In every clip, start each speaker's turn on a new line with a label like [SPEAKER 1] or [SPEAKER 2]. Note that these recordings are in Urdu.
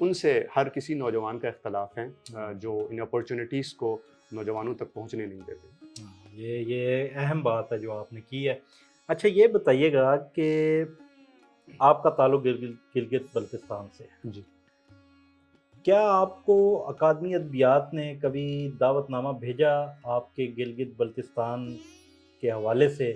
[SPEAKER 1] ان سے ہر کسی نوجوان کا اختلاف ہے جو ان اپورچونیٹیز کو نوجوانوں تک پہنچنے نہیں دیتے۔
[SPEAKER 2] یہ اہم بات ہے جو آپ نے کی ہے۔ اچھا یہ بتائیے گا کہ آپ کا تعلق گلگت بلتستان سے ہے،
[SPEAKER 1] جی
[SPEAKER 2] کیا آپ کو اکادمی ادبیات نے کبھی دعوت نامہ بھیجا آپ کے گلگت بلتستان کے حوالے سے،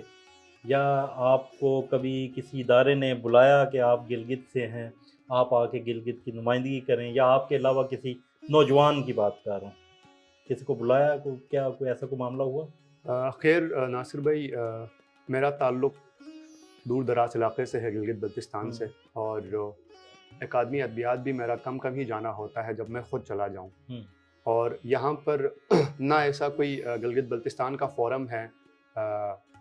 [SPEAKER 2] یا آپ کو کبھی کسی ادارے نے بلایا کہ آپ گلگت سے ہیں، آپ آ کے گلگت کی نمائندگی کریں، یا آپ کے علاوہ کسی نوجوان کی بات کر رہا ہوں، کسی کو بلایا، کیا کوئی ایسا کوئی معاملہ ہوا؟
[SPEAKER 1] خیر ناصر بھائی، میرا تعلق دور دراز علاقے سے ہے، گلگت بلتستان سے، اور اکادمی ادبیات بھی میرا کم کم ہی جانا ہوتا ہے جب میں خود چلا جاؤں، اور یہاں پر نہ ایسا کوئی گلگت بلتستان کا فورم ہے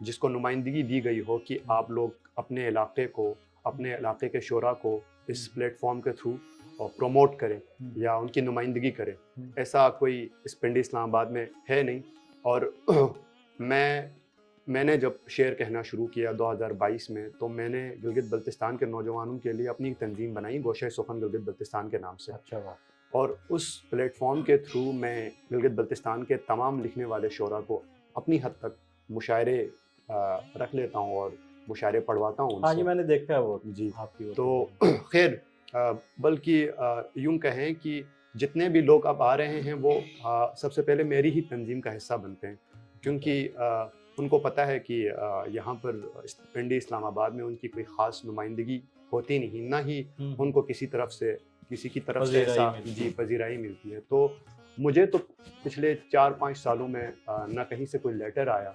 [SPEAKER 1] جس کو نمائندگی دی گئی ہو کہ آپ لوگ اپنے علاقے کو، اپنے علاقے کے شعراء کو اس پلیٹ فارم کے تھرو پروموٹ کریں یا ان کی نمائندگی کریں۔ ایسا کوئی اس پنڈی اسلام آباد میں ہے نہیں، اور میں نے جب شعر کہنا شروع کیا 2022 میں، تو میں نے گلگت بلتستان کے نوجوانوں کے لیے اپنی تنظیم بنائی گوشہ سخن گلگت بلتستان کے نام سے۔
[SPEAKER 2] اچھا بات۔
[SPEAKER 1] اور اس پلیٹ فارم کے تھرو میں گلگت بلتستان کے تمام لکھنے والے شعراء کو اپنی حد تک مشاعرے رکھ لیتا ہوں اور مشاعرے پڑھواتا ہوں ان سے۔
[SPEAKER 2] ہاں جی میں نے دیکھا ہے وہ
[SPEAKER 1] جی
[SPEAKER 2] آپ کی۔
[SPEAKER 1] تو خیر بلکہ یوں کہیں کہ جتنے بھی لوگ اب آ رہے ہیں وہ سب سے پہلے میری ہی تنظیم کا حصہ بنتے ہیں، کیونکہ ان کو پتہ ہے کہ یہاں پر پنڈی اسلام آباد میں ان کی کوئی خاص نمائندگی ہوتی نہیں، نہ ہی ان کو کسی کی طرف سے ایسا پذیرائی ملتی ہے۔ تو مجھے تو پچھلے 4-5 سالوں میں نہ کہیں سے کوئی لیٹر آیا،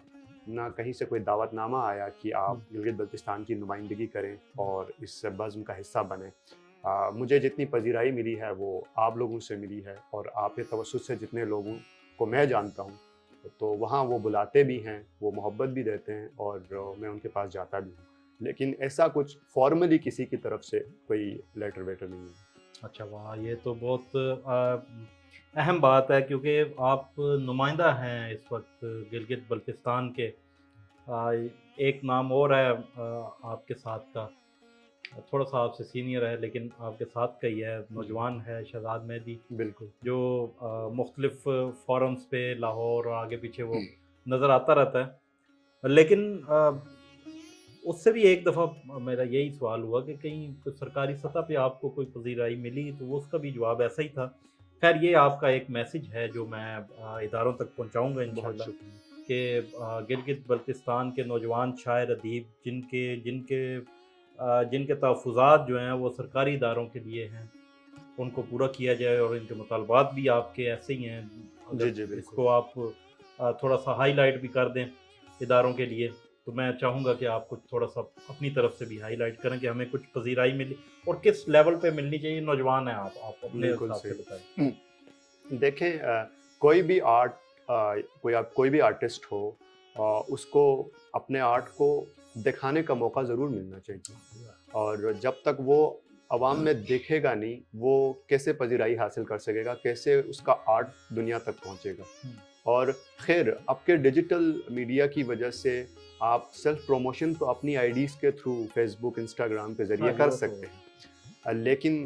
[SPEAKER 1] نہ کہیں سے کوئی دعوت نامہ آیا کہ آپ گلگت بلتستان کی نمائندگی کریں اور اس بزم کا حصہ بنیں۔ مجھے جتنی پذیرائی ملی ہے وہ آپ لوگوں سے ملی ہے، اور آپ کے توسط سے جتنے لوگوں کو میں جانتا ہوں تو وہاں وہ بلاتے بھی ہیں، وہ محبت بھی دیتے ہیں، اور میں ان کے پاس جاتا بھی ہوں، لیکن ایسا کچھ فارملی کسی کی طرف سے کوئی لیٹر ویٹر نہیں ہے۔
[SPEAKER 2] اچھا واہ، یہ تو بہت اہم بات ہے، کیونکہ آپ نمائندہ ہیں اس وقت گلگت بلتستان کے۔ ایک نام اور ہے آپ کے ساتھ کا، تھوڑا سا آپ سے سینئر ہے لیکن آپ کے ساتھ کا ہی ہے، نوجوان ہے، شہزاد مہدی،
[SPEAKER 1] بالکل،
[SPEAKER 2] جو مختلف فورمز پہ لاہور اور آگے پیچھے وہ نظر آتا رہتا ہے۔ لیکن اس سے بھی ایک دفعہ میرا یہی سوال ہوا کہ کہیں سرکاری سطح پہ آپ کو کوئی پذیرائی ملی، تو اس کا بھی جواب ایسا ہی تھا۔ خیر یہ آپ کا ایک میسیج ہے جو میں اداروں تک پہنچاؤں گا انشاءاللہ، کہ گلگت بلتستان کے نوجوان شاعر ادیب جن کے تحفظات جو ہیں وہ سرکاری اداروں کے لیے ہیں، ان کو پورا کیا جائے، اور ان کے مطالبات بھی آپ کے ایسے ہی ہیں۔ اس کو آپ تھوڑا سا ہائی لائٹ بھی کر دیں اداروں کے لیے، تو میں چاہوں گا کہ آپ کچھ تھوڑا سا اپنی طرف سے بھی ہائی لائٹ کریں کہ ہمیں کچھ پذیرائی ملی اور کس لیول پہ ملنی چاہیے۔ نوجوان ہیں آپ اپنے حساب سے بتائیں۔
[SPEAKER 1] دیکھیں، کوئی بھی کوئی بھی آرٹسٹ ہو، اس کو اپنے آرٹ کو دکھانے کا موقع ضرور ملنا چاہیے، اور جب تک وہ عوام میں دیکھے گا نہیں، وہ کیسے پذیرائی حاصل کر سکے گا، کیسے اس کا آرٹ دنیا تک پہنچے گا۔ اور خیر اب کے ڈیجیٹل میڈیا کی وجہ سے آپ سیلف پروموشن تو اپنی آئی ڈیز کے تھرو فیس بک، انسٹاگرام کے ذریعے کر سکتے ہیں، لیکن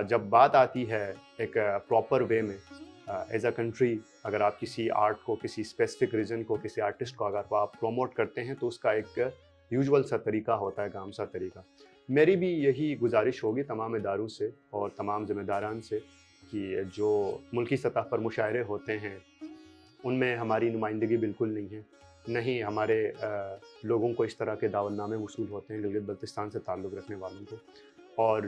[SPEAKER 1] جب بات آتی ہے ایک پراپر وے میں ایز اے کنٹری، اگر آپ کسی آرٹ کو، کسی اسپیسیفک ریجن کو، کسی آرٹسٹ کو اگر آپ پروموٹ کرتے ہیں تو اس کا ایک یوزول سا طریقہ ہوتا ہے، عام سا طریقہ۔ میری بھی یہی گزارش ہوگی تمام اداروں سے اور تمام ذمہ داران سے کہ جو ملکی سطح پر مشاعرے ہوتے ہیں ان میں ہماری نمائندگی بالکل نہیں ہے، نہیں ہمارے لوگوں کو اس طرح کے دعوت نامے وصول ہوتے ہیں گلگت بلتستان سے تعلق رکھنے والوں کو۔ اور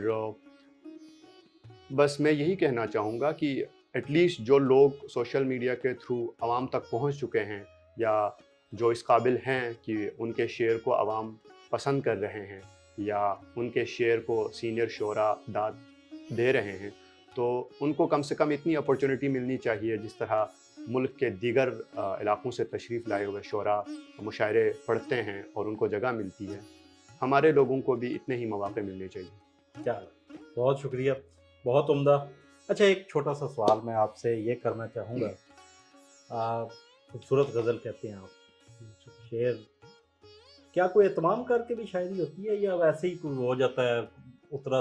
[SPEAKER 1] بس میں یہی کہنا چاہوں گا کہ ایٹ لیسٹ جو لوگ سوشل میڈیا کے تھرو عوام تک پہنچ چکے ہیں، یا جو اس قابل ہیں کہ ان کے شعر کو عوام پسند کر رہے ہیں، یا ان کے شعر کو سینئر شعراء داد دے رہے ہیں، تو ان کو کم سے کم اتنی اپرچونٹی ملنی چاہیے جس طرح ملک کے دیگر علاقوں سے تشریف لائے ہوئے شعراء مشاعرے پڑھتے ہیں اور ان کو جگہ ملتی ہے، ہمارے لوگوں کو بھی اتنے ہی مواقع ملنے چاہیے۔
[SPEAKER 2] چلو بہت شکریہ، بہت عمدہ۔ اچھا ایک چھوٹا سا سوال میں آپ سے یہ کرنا چاہوں گا، خوبصورت غزل کہتے ہیں آپ، شعر کیا کوئی اہتمام کر کے بھی شاعری ہوتی ہے، یا ویسے ہی کوئی ہو جاتا ہے اترا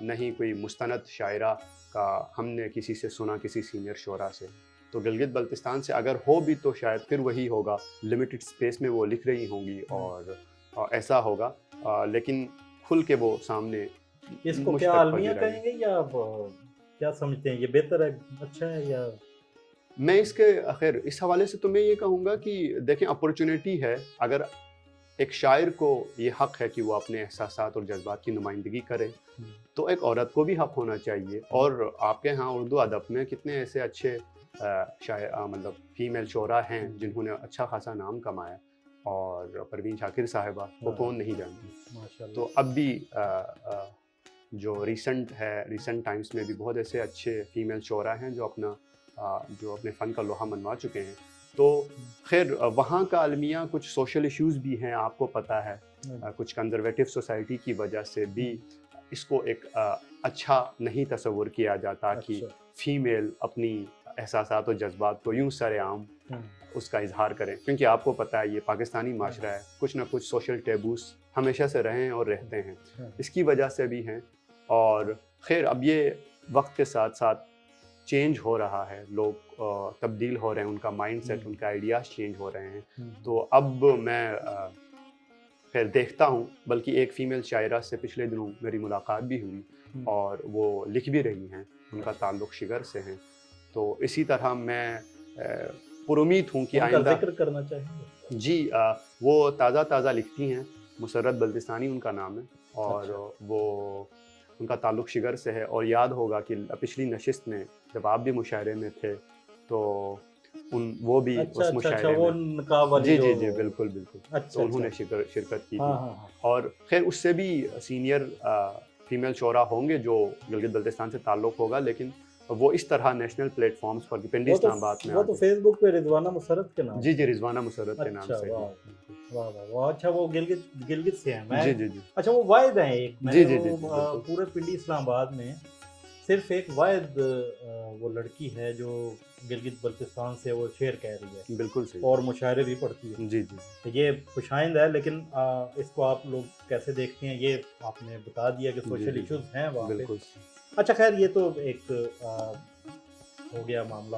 [SPEAKER 1] نہ ہی کوئی مستند شاعرہ کا ہم نے کسی سے سنا کسی سینئر شعراء سے. تو گلگت بلتستان سے اگر ہو بھی تو شاید پھر وہی ہوگا، لمیٹڈ اسپیس میں وہ لکھ رہی ہوں گی اور ایسا ہوگا، لیکن کھل کے وہ سامنے
[SPEAKER 2] اس کو
[SPEAKER 1] مجھ
[SPEAKER 2] کیا
[SPEAKER 1] تک
[SPEAKER 2] عالمیہ
[SPEAKER 1] پذیرائی.
[SPEAKER 2] کہیں گے یا آپ کیا سمجھتے ہیں، یہ بہتر ہے، اچھا ہے یا؟
[SPEAKER 1] میں اس کے خیر اس حوالے سے تو میں یہ کہوں گا کہ دیکھیں اپرچونیٹی ہے. اگر ایک شاعر کو یہ حق ہے کہ وہ اپنے احساسات اور جذبات کی نمائندگی کرے تو ایک عورت کو بھی حق ہونا چاہیے. اور آپ کے ہاں اردو ادب میں کتنے ایسے اچھے شاعر مطلب فیمیل شعراء ہیں جنہوں نے اچھا خاصا نام کمایا، اور پروین شاکر صاحبہ کو کون نہیں جانتا.
[SPEAKER 2] ماشاءاللہ.
[SPEAKER 1] تو اب بھی جو ریسنٹ ٹائمز میں بھی بہت ایسے اچھے فیمیل شعراء ہیں جو اپنے فن کا لوہا منوا چکے ہیں. تو خیر وہاں کا المیہ کچھ سوشل ایشوز بھی ہیں، آپ کو پتہ ہے، کچھ کنزرویٹو سوسائٹی کی وجہ سے بھی اس کو ایک اچھا نہیں تصور کیا جاتا کہ فیمیل اپنی احساسات و جذبات کو یوں سر عام اس کا اظہار کریں، کیونکہ آپ کو پتہ ہے یہ پاکستانی معاشرہ ہے، کچھ نہ کچھ سوشل ٹیبوز ہمیشہ سے رہے ہیں اور رہتے ہیں، اس کی وجہ سے بھی ہیں. اور خیر اب یہ وقت کے ساتھ ساتھ چینج ہو رہا ہے، لوگ تبدیل ہو رہے ہیں، ان کا مائنڈ سیٹ، ان کا آئیڈیاز چینج ہو رہے ہیں. تو اب میں خیر دیکھتا ہوں، بلکہ ایک فیمیل شاعرہ سے پچھلے دنوں میری ملاقات بھی ہوئی اور وہ لکھ بھی رہی ہیں، ان کا تعلق شگر سے ہیں. تو اسی طرح میں پر امید ہوں کہ آئندہ
[SPEAKER 2] ذکر کرنا چاہیں گے.
[SPEAKER 1] جی وہ تازہ لکھتی ہیں، مسرت بلتستانی ان کا نام ہے، اور وہ ان کا تعلق شگر سے ہے. اور یاد ہوگا کہ پچھلی نشست میں جب آپ بھی مشاعرے میں تھے تو وہ بھی اس مشاعرے میں جی بالکل تو انہوں نے شرکت کی تھی. اور خیر اس سے بھی سینئر فیمیل شعراء ہوں گے جو گلگت بلتستان سے تعلق ہوگا، لیکن وہ اس طرح نیشنل پلیٹ فارمز پر پنڈی اسلام آباد میں
[SPEAKER 2] وہ تو فیس بک پہ رضوانہ مسرت کے نام.
[SPEAKER 1] جی رضوانہ مسرت کے نام سے.
[SPEAKER 2] واہ اچھا، وہ گلگت سے ہیں.
[SPEAKER 1] جی
[SPEAKER 2] اچھا، وہ واحد ہیں ایک.
[SPEAKER 1] جی
[SPEAKER 2] پورے پنڈی اسلام آباد میں صرف ایک واحد وہ لڑکی ہے جو گلگت بلتستان سے وہ شعر کہہ رہی ہے.
[SPEAKER 1] بالکل صحیح.
[SPEAKER 2] اور مشاعرے بھی پڑھتی ہے.
[SPEAKER 1] جی
[SPEAKER 2] یہ خوشائند ہے، لیکن اس کو آپ لوگ کیسے دیکھتے ہیں یہ آپ نے بتا دیا کہ سوشل ایشوز ہیں وہاں پہ. اچھا خیر، یہ تو ایک ہو گیا معاملہ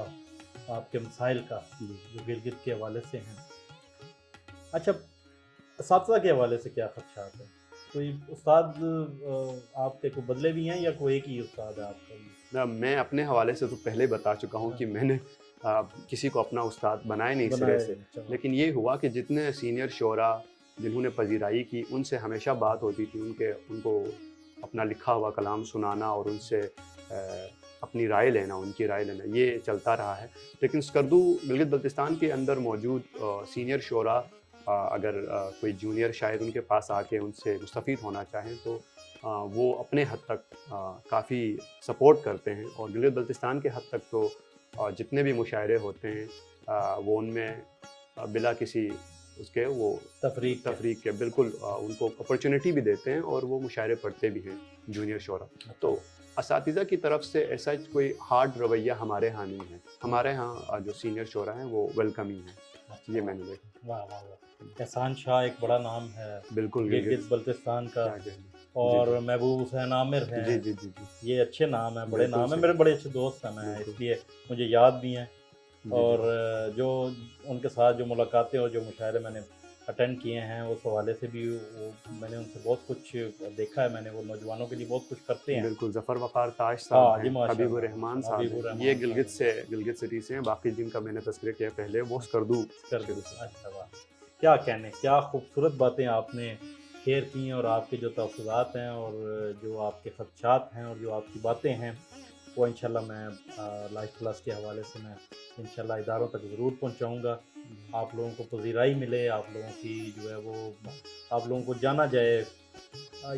[SPEAKER 2] آپ کے مسائل کا جو گلگت کے حوالے سے ہیں. اچھا، اساتذہ کے حوالے سے کیا خدشات ہیں؟ کوئی استاد آپ کے کو بدلے بھی ہیں یا کوئی ایک ہی استاد ہے آپ کا؟
[SPEAKER 1] میں اپنے حوالے سے تو پہلے بتا چکا ہوں کہ میں نے کسی کو اپنا استاد بنائے نہیں سرے سے، لیکن یہ ہوا کہ جتنے سینئر شعراء جنہوں نے پذیرائی کی ان سے ہمیشہ بات ہوتی تھی، ان کو اپنا لکھا ہوا کلام سنانا اور ان سے اپنی رائے لینا، ان کی رائے لینا، یہ چلتا رہا ہے. لیکن اسکردو گلگت بلتستان کے اندر موجود سینئر شعراء اگر کوئی جونیئر شاعر ان کے پاس آ کے ان سے مستفید ہونا چاہیں تو وہ اپنے حد تک کافی سپورٹ کرتے ہیں. اور گلگت بلتستان کے حد تک تو جتنے بھی مشاعرے ہوتے ہیں وہ ان میں بلا کسی اس کے وہ تفریق کے بالکل ان کو اپرچونیٹی بھی دیتے ہیں اور وہ مشاعرے پڑھتے بھی ہیں جونیئر شعراء. تو اساتذہ کی طرف سے ایسا کوئی ہارڈ رویہ ہمارے ہاں نہیں ہے. ہمارے ہاں جو سینئر شعراء ہیں وہ ویلکمنگ ہیں. یہ میں نے دیکھا.
[SPEAKER 2] واہ واہ واہ. احسان شاہ ایک بڑا نام ہے
[SPEAKER 1] بالکل
[SPEAKER 2] گلگت بلتستان کا، اور محبوب حسین عامر ہیں.
[SPEAKER 1] جی
[SPEAKER 2] یہ اچھے نام ہیں، بڑے نام ہیں، میرے بڑے اچھے دوست ہیں. میں اس لیے مجھے یاد بھی ہیں، اور جو ان کے ساتھ جو ملاقاتیں اور جو مشاعرے میں نے اٹینڈ کیے ہیں اس حوالے سے بھی میں نے ان سے بہت کچھ دیکھا ہے. میں نے وہ نوجوانوں کے لیے بہت کچھ کرتے ہیں.
[SPEAKER 1] بالکل. ظفر وقار تاج صاحب ہیں، حبیب الرحمان صاحب ہیں، یہ گلگت سٹی سے ہیں. باقی جن کا میں نے تذکرہ کیا پہلے وہ اسکردو.
[SPEAKER 2] اچھا واہ، کیا کہنے، کیا خوبصورت باتیں آپ نے شیئر کی ہیں، اور آپ کے جو تفصیلات ہیں اور جو آپ کے خدشات ہیں اور جو آپ کی باتیں ہیں وہ انشاءاللہ میں لائف پلس کے حوالے سے میں انشاءاللہ اداروں تک ضرور پہنچاؤں گا. آپ لوگوں کو پذیرائی ملے، آپ لوگوں کی جو ہے وہ آپ لوگوں کو جانا جائے.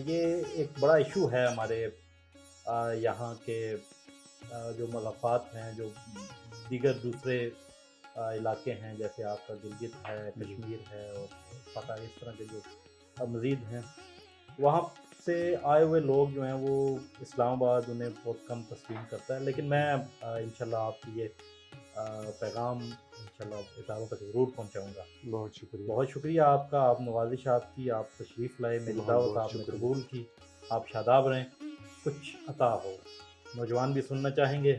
[SPEAKER 2] یہ ایک بڑا ایشو ہے ہمارے یہاں کے جو ملافات ہیں، جو دیگر دوسرے علاقے ہیں جیسے آپ کا گلگت ہے، کشمیر ہے اور پتہ اس طرح کے جو مزید ہیں، وہاں سے آئے ہوئے لوگ جو ہیں وہ اسلام آباد انہیں بہت کم تسلیم کرتا ہے. لیکن میں انشاءاللہ آپ کی یہ پیغام انشاءاللہ اداروں تک ضرور پہنچاؤں گا.
[SPEAKER 1] بہت شکریہ.
[SPEAKER 2] بہت شکریہ آپ کا، آپ نوازش آپ کی، آپ تشریف لائے، میری دعوت آپ نے قبول کی. آپ شاداب رہیں. کچھ عطا ہو. نوجوان بھی سننا چاہیں گے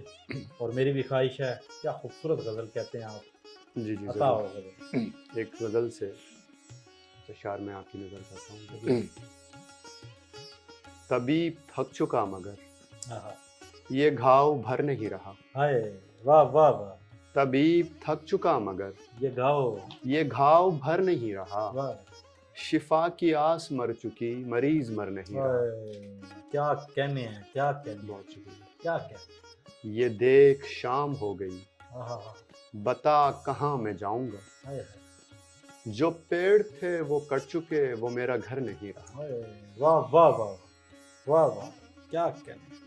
[SPEAKER 2] اور میری بھی خواہش ہے. کیا خوبصورت غزل کہتے ہیں آپ,
[SPEAKER 1] جی جی
[SPEAKER 2] عطا
[SPEAKER 1] ضرور.
[SPEAKER 2] ہو غزل.
[SPEAKER 1] ایک غزل سے اشعار میں آپ کی نظر کرتا ہوں. طبیب تھک چکا مگر
[SPEAKER 2] آہا.
[SPEAKER 1] یہ گھاؤ بھر نہیں رہا.
[SPEAKER 2] ہائے واہ واہ واہ.
[SPEAKER 1] طبیب تھک چکا مگر
[SPEAKER 2] یہ گاؤ
[SPEAKER 1] یہ گھاؤ بھر نہیں رہا.
[SPEAKER 2] واہ.
[SPEAKER 1] شفا کی آس مر چکی مریض مر نہیں رہا.
[SPEAKER 2] ہائے. کیا کہنے ہیں, کیا کہنے ہیں,
[SPEAKER 1] بہت شکریہ.
[SPEAKER 2] کیا کہنے.
[SPEAKER 1] یہ دیکھ شام ہو گئی
[SPEAKER 2] آہا.
[SPEAKER 1] بتا کہاں میں جاؤں گا.
[SPEAKER 2] ہائے ہائے.
[SPEAKER 1] جو پیڑ تھے وہ کٹ چکے وہ میرا گھر نہیں رہا.
[SPEAKER 2] ہائے. واہ واہ واہ واہ واہ. کیا کہنے.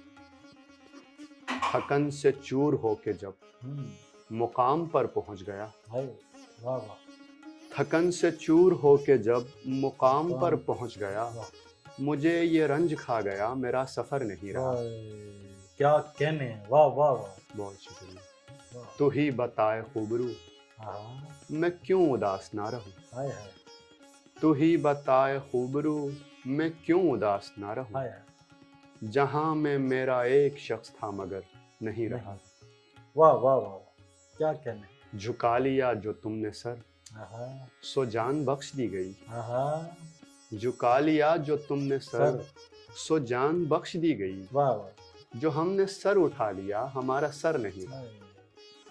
[SPEAKER 1] تھکن سے چور ہو کے جب
[SPEAKER 2] ہم.
[SPEAKER 1] مقام پر پہنچ گیا.
[SPEAKER 2] ہائے. واہ واہ.
[SPEAKER 1] تھکن سے چور ہو کے جب مقام پر پہنچ گیا.
[SPEAKER 2] واہ.
[SPEAKER 1] مجھے یہ رنج کھا گیا میرا سفر نہیں رہا.
[SPEAKER 2] ہائے. کیا کہنے ہیں. واہ واہ واہ.
[SPEAKER 1] بہت شکریہ.
[SPEAKER 2] واہ.
[SPEAKER 1] تو ہی بتائے خوبرو
[SPEAKER 2] ہاں.
[SPEAKER 1] میں کیوں اداس نہ رہوں.
[SPEAKER 2] ہائے ہائے.
[SPEAKER 1] تو ہی بتائے خوبرو میں کیوں اداس نہ رہوں.
[SPEAKER 2] ہائے ہائے.
[SPEAKER 1] جہاں میں میرا ایک شخص تھا مگر نہیں رہا.
[SPEAKER 2] واہ واہ واہ. کیا کہنے.
[SPEAKER 1] جھکا لیا جو تم نے سر
[SPEAKER 2] آہا.
[SPEAKER 1] سو جان بخش دی گئی.
[SPEAKER 2] آہا.
[SPEAKER 1] جھکا لیا جو تم نے سر
[SPEAKER 2] سر.
[SPEAKER 1] سو جان بخش دی گئی.
[SPEAKER 2] واہ واہ.
[SPEAKER 1] جو ہم نے سر اٹھا لیا ہمارا سر نہیں.
[SPEAKER 2] ہائے.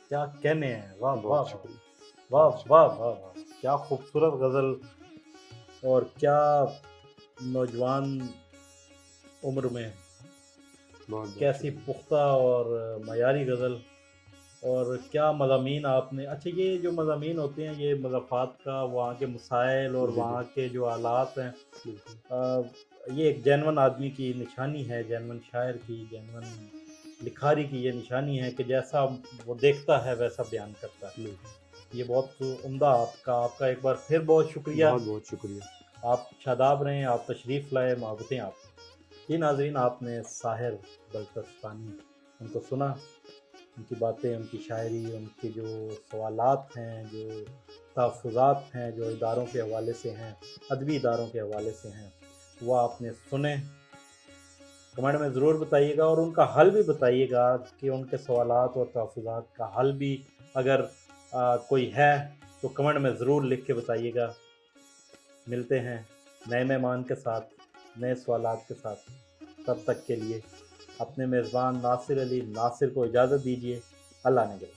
[SPEAKER 2] کیا کہنے ہیں. واہ واہ
[SPEAKER 1] بہت
[SPEAKER 2] واہ.
[SPEAKER 1] شکریہ.
[SPEAKER 2] واہ واہ واہ واہ. کیا خوبصورت غزل اور کیا نوجوان عمر میں
[SPEAKER 1] بہت
[SPEAKER 2] کیسی پختہ اور معیاری غزل. اور کیا مضامین آپ نے. اچھا یہ جو مضامین ہوتے ہیں یہ مضافات کا, وہاں کے مسائل اور
[SPEAKER 1] جی،
[SPEAKER 2] وہاں کے جو حالات ہیں,
[SPEAKER 1] بالکل.
[SPEAKER 2] یہ ایک جینون آدمی کی نشانی ہے, جینون شاعر کی, جینون لکھاری کی یہ نشانی ہے کہ جیسا وہ دیکھتا ہے ویسا بیان کرتا ہے. یہ بہت عمدہ آپ کا ایک بار پھر بہت شکریہ.
[SPEAKER 1] بہت بہت شکریہ.
[SPEAKER 2] آپ شاداب رہیں, آپ تشریف لائے, محبتیں آپ. یہ ناظرین آپ نے ساحر بلتستانی ان کو سنا, ان کی باتیں, ان کی شاعری, ان کے جو سوالات ہیں, جو تحفظات ہیں جو اداروں کے حوالے سے ہیں, ادبی اداروں کے حوالے سے ہیں, وہ آپ نے سنے. کمنٹ میں ضرور بتائیے گا اور ان کا حل بھی بتائیے گا کہ ان کے سوالات اور تحفظات کا حل بھی اگر کوئی ہے تو کمنٹ میں ضرور لکھ کے بتائیے گا. ملتے ہیں نئے مہمان کے ساتھ, نئے سوالات کے ساتھ. تب تک کے لیے اپنے میزبان ناصر علی ناصر کو اجازت دیجیے. اللہ نگہبان.